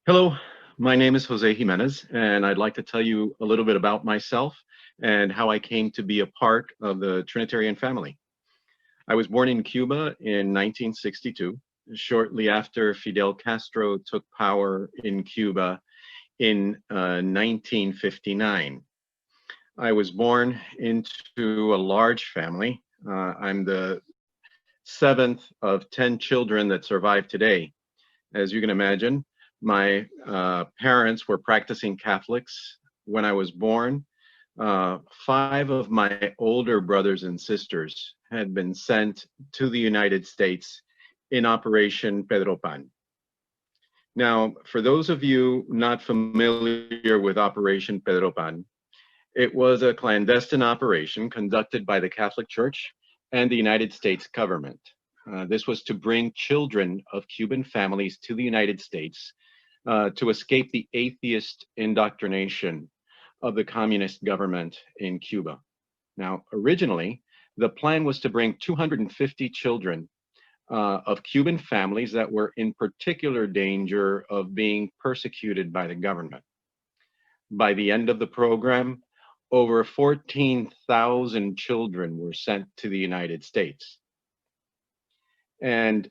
Hello, my name is JOSÉ Jimenez, and I'd like to tell you a little bit about myself and how I came to be a part of the Trinitarian family. I was born in Cuba in 1962, shortly after Fidel Castro took power in Cuba in 1959. I was born into a large family. I'm the seventh of 10 children that survive today. As you can imagine, my parents were practicing Catholics when I was born. Five of my older brothers and sisters had been sent to the United States in Operation Pedro Pan. Now, for those of you not familiar with Operation Pedro Pan, it was a clandestine operation conducted by the Catholic Church and the United States government. This was to bring children of Cuban families to the United States to escape the atheist indoctrination of the communist government in Cuba. Now, originally, the plan was to bring 250 children of Cuban families that were in particular danger of being persecuted by the government. By the end of the program, over 14,000 children were sent to the United States. And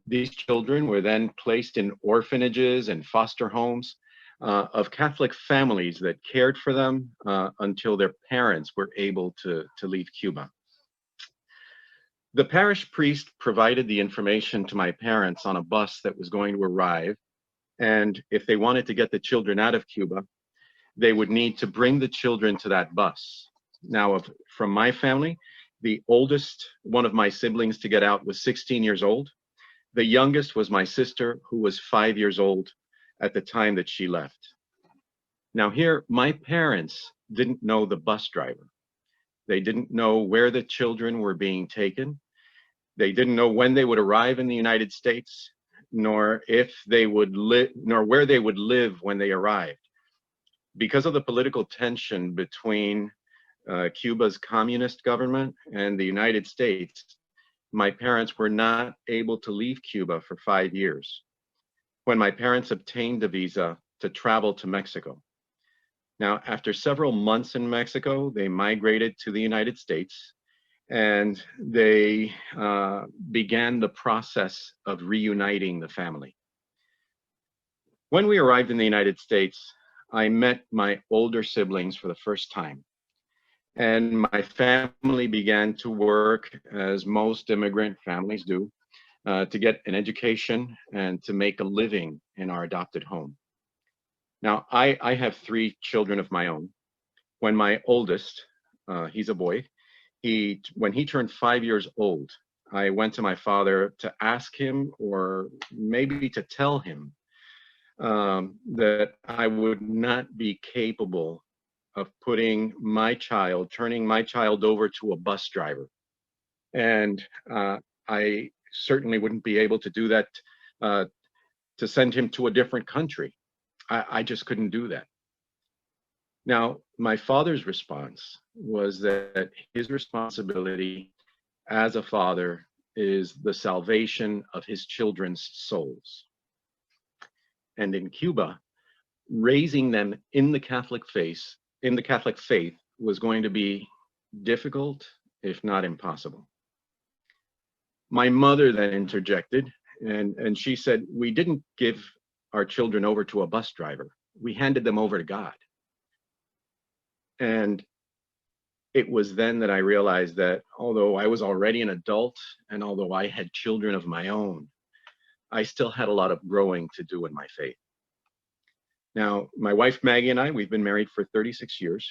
these children were then placed in orphanages and foster homes of Catholic families that cared for them until their parents were able to leave Cuba. The parish priest provided the information to my parents on a bus that was going to arrive, and if they wanted to get the children out of Cuba, they would need to bring the children to that bus. Now, from my family, the oldest one of my siblings to get out was 16 years old. The youngest was my sister, who was 5 years old at the time that she left. Now here, my parents didn't know the bus driver. They didn't know where the children were being taken. They didn't know when they would arrive in the United States, nor if they would live, nor where they would live when they arrived. Because of the political tension between Cuba's communist government and the United States, my parents were not able to leave Cuba for 5 years when my parents obtained a visa to travel to Mexico. Now, after several months in Mexico, they migrated to the United States and they began the process of reuniting the family. When we arrived in the United States, I met my older siblings for the first time. And my family began to work, as most immigrant families do, to get an education and to make a living in our adopted home. Now, I have 3 children of my own. When my oldest, he's a boy, when he turned 5 years old, I went to my father to ask him, or maybe to tell him, that I would not be capable of turning my child over to a bus driver. And I certainly wouldn't be able to do that, to send him to a different country. I just couldn't do that. Now, my father's response was that his responsibility as a father is the salvation of his children's souls. And in Cuba, raising them in the Catholic faith was going to be difficult, if not impossible. My mother then interjected, and she said, we didn't give our children over to a bus driver. We handed them over to God. And it was then that I realized that although I was already an adult and although I had children of my own, I still had a lot of growing to do in my faith. Now, my wife Maggie and I, we've been married for 36 years.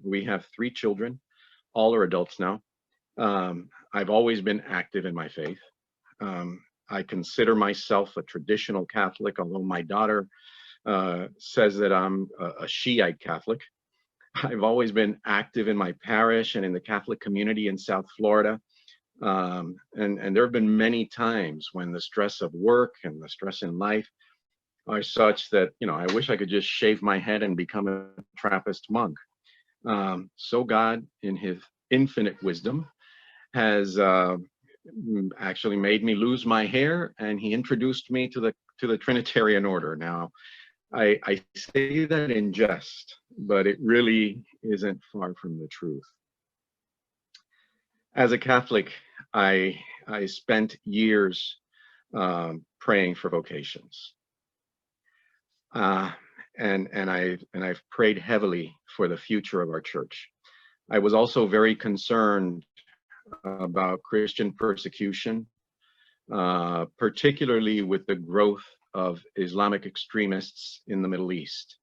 We have 3 children. All are adults now. I've always been active in my faith. I consider myself a traditional Catholic, although my daughter says that I'm a Shiite Catholic. I've always been active in my parish and in the Catholic community in South Florida. And there have been many times when the stress of work and the stress in life are such that, I wish I could just shave my head and become a Trappist monk. So God, in his infinite wisdom, has actually made me lose my hair, and he introduced me to the Trinitarian order. Now, I say that in jest, but it really isn't far from the truth. As a Catholic, I spent years praying for vocations, uh, and I've prayed heavily for the future of our church. I was also very concerned about Christian persecution, particularly with the growth of Islamic extremists in the Middle East.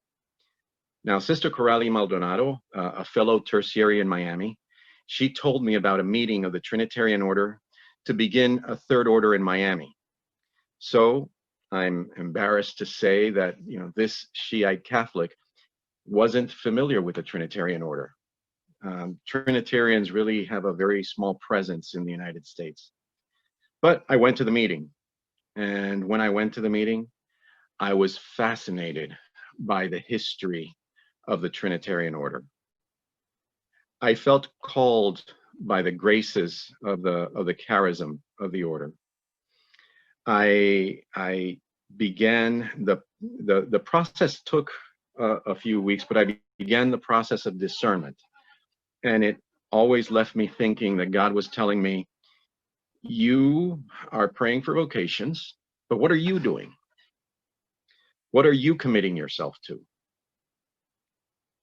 Now, Sister Coralie Maldonado, a fellow tertiary in Miami, she told me about a meeting of the Trinitarian order to begin a third order in Miami. So I'm embarrassed to say that, this Shiite Catholic wasn't familiar with the Trinitarian order. Trinitarians really have a very small presence in the United States. But I went to the meeting, and when I went to the meeting, I was fascinated by the history of the Trinitarian order. I felt called by the graces of the charism of the order. I began the process took a few weeks, but I began the process of discernment, and it always left me thinking that God was telling me, you are praying for vocations, but what are you doing? What are you committing yourself to?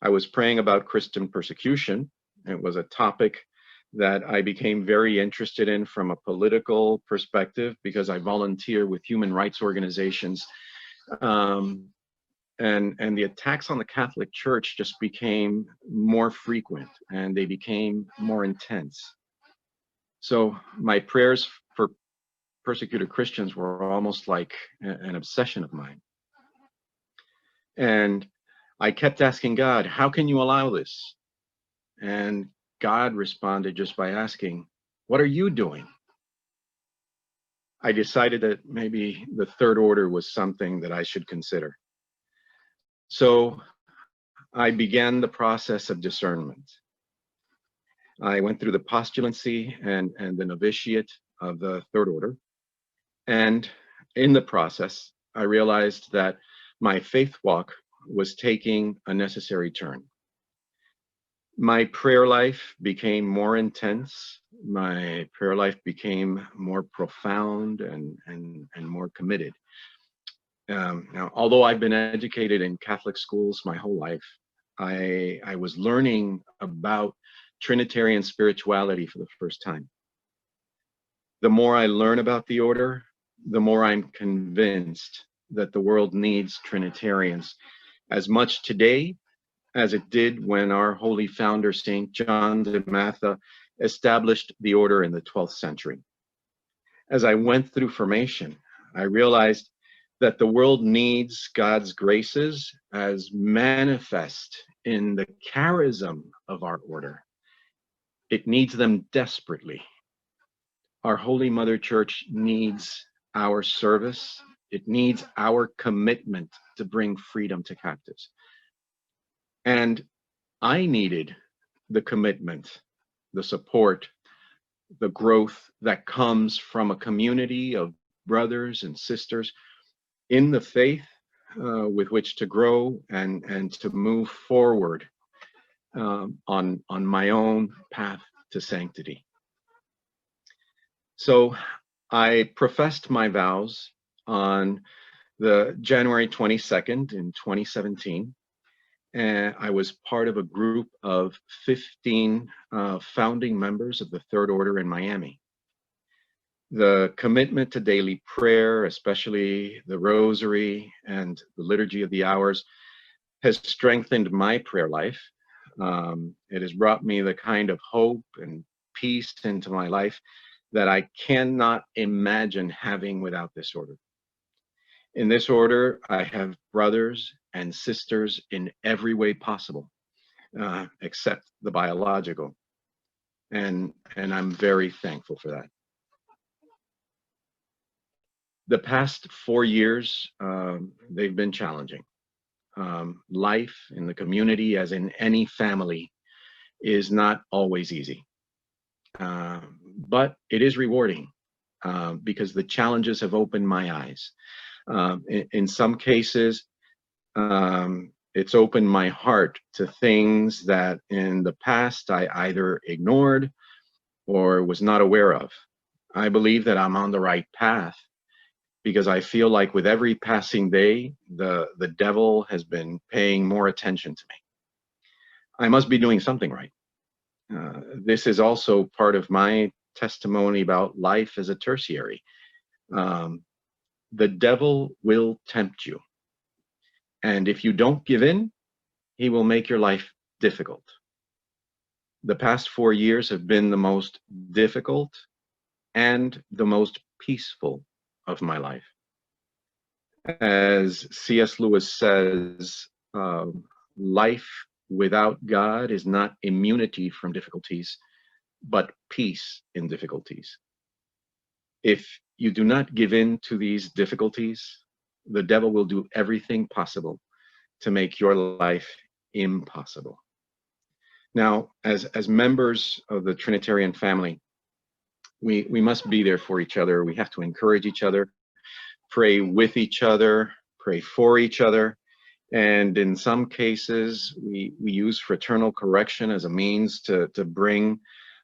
I was praying about Christian persecution. It was a topic that I became very interested in from a political perspective because I volunteer with human rights organizations. And the attacks on the Catholic Church just became more frequent and they became more intense. So my prayers for persecuted Christians were almost like an obsession of mine. And I kept asking God, how can you allow this? And God responded just by asking, what are you doing? I decided that maybe the third order was something that I should consider. So I began the process of discernment. I went through the postulancy and the novitiate of the third order. And in the process, I realized that my faith walk was taking a necessary turn. My prayer life became more intense. My prayer life became more profound and more committed. Now, although I've been educated in Catholic schools my whole life, I was learning about Trinitarian spirituality for the first time. The more I learn about the order, the more I'm convinced that the world needs Trinitarians as much today as it did when our holy founder, St. John de Matha, established the order in the 12th century. As I went through formation, I realized that the world needs God's graces as manifest in the charism of our order. It needs them desperately. Our Holy Mother Church needs our service. It needs our commitment to bring freedom to captives. And I needed the commitment, the support, the growth that comes from a community of brothers and sisters in the faith with which to grow and to move forward on my own path to sanctity. So I professed my vows on the January 22nd in 2017. And I was part of a group of 15 founding members of the Third Order in Miami. The commitment to daily prayer, especially the Rosary and the Liturgy of the Hours, has strengthened my prayer life. It has brought me the kind of hope and peace into my life that I cannot imagine having without this order. In this order, I have brothers and sisters in every way possible, except the biological. And I'm very thankful for that. The past 4 years, they've been challenging. Life in the community, as in any family, is not always easy. But it is rewarding because the challenges have opened my eyes. In some cases, It's opened my heart to things that in the past I either ignored or was not aware of. I believe that I'm on the right path because I feel like with every passing day, the devil has been paying more attention to me. I must be doing something right. This is also part of my testimony about life as a tertiary. Um, the devil will tempt you. And if you don't give in, he will make your life difficult. The past 4 years have been the most difficult and the most peaceful of my life. As C.S. Lewis says, life without God is not immunity from difficulties, but peace in difficulties. If you do not give in to these difficulties, the devil will do everything possible to make your life impossible. Now, as members of the Trinitarian family, we must be there for each other. We have to encourage each other, pray with each other, pray for each other. And in some cases, we use fraternal correction as a means to bring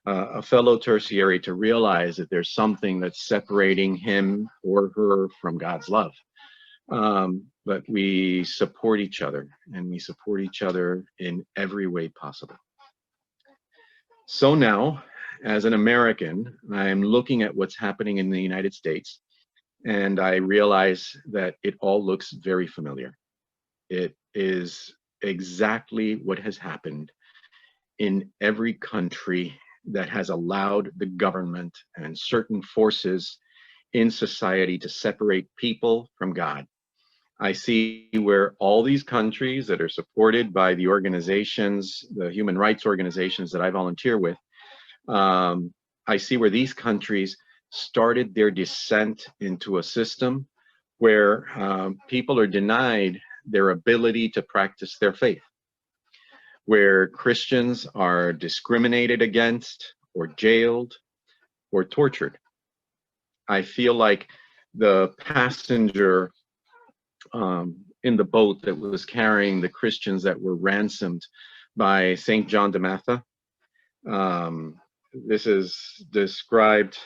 a fellow tertiary to realize that there's something that's separating him or her from God's love. But we support each other, and we support each other in every way possible. So now, as an American, I'm looking at what's happening in the United States, and I realize that it all looks very familiar. It is exactly what has happened in every country that has allowed the government and certain forces in society to separate people from God. I see where all these countries that are supported by the organizations, the human rights organizations that I volunteer with, I see where these countries started their descent into a system where people are denied their ability to practice their faith, where Christians are discriminated against or jailed or tortured. I feel like the passenger in the boat that was carrying the Christians that were ransomed by St. John de Matha. This is described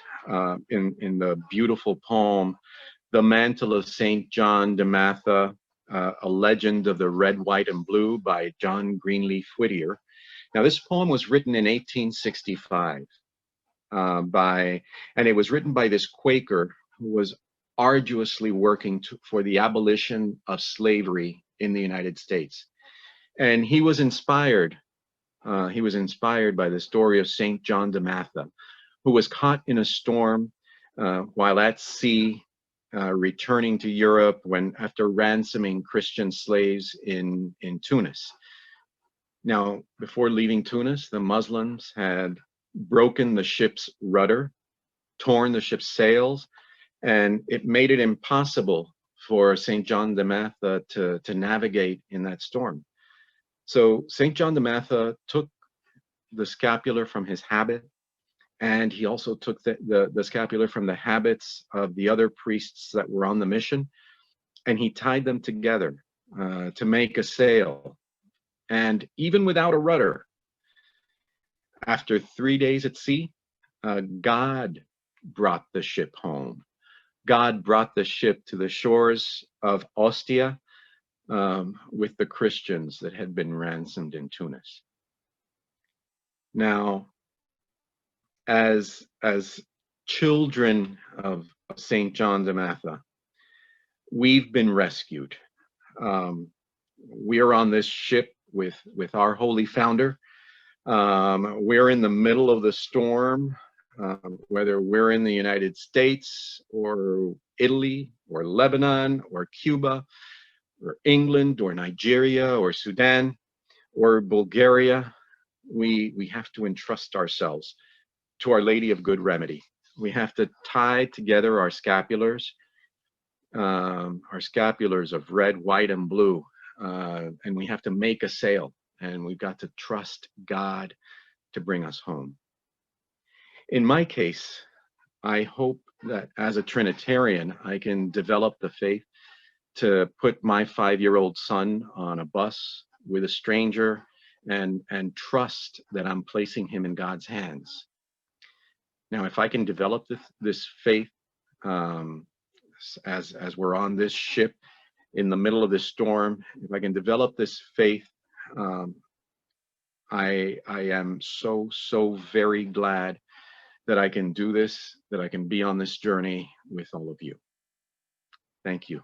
in the beautiful poem, The Mantle of St. John de Matha, a legend of the red, white, and blue by John Greenleaf Whittier. Now, this poem was written in 1865 and it was written by this Quaker who was arduously working for the abolition of slavery in the United States. And he was inspired by the story of St. John de Matha, who was caught in a storm while at sea, returning to Europe after ransoming Christian slaves in Tunis. Now, before leaving Tunis, the Muslims had broken the ship's rudder, torn the ship's sails, and it made it impossible for St. John de Matha to navigate in that storm. So St. John de Matha took the scapular from his habit, and he also took the scapular from the habits of the other priests that were on the mission, and he tied them together to make a sail. And even without a rudder, after 3 days at sea, God brought the ship home. God brought the ship to the shores of Ostia with the Christians that had been ransomed in Tunis. Now, as children of St. John de Matha, we've been rescued. We are on this ship with our holy founder. We're in the middle of the storm, whether we're in the United States or Italy or Lebanon or Cuba or England or Nigeria or Sudan or Bulgaria. We have to entrust ourselves to Our Lady of Good Remedy. We have to tie together our scapulars of red, white, and blue, and we have to make a sail, and we've got to trust God to bring us home. In my case, I hope that as a Trinitarian, I can develop the faith to put my 5-year-old son on a bus with a stranger and trust that I'm placing him in God's hands. Now, if I can develop this faith as we're on this ship in the middle of this storm, if I can develop this faith, I am so very glad that I can do this, that I can be on this journey with all of you. Thank you.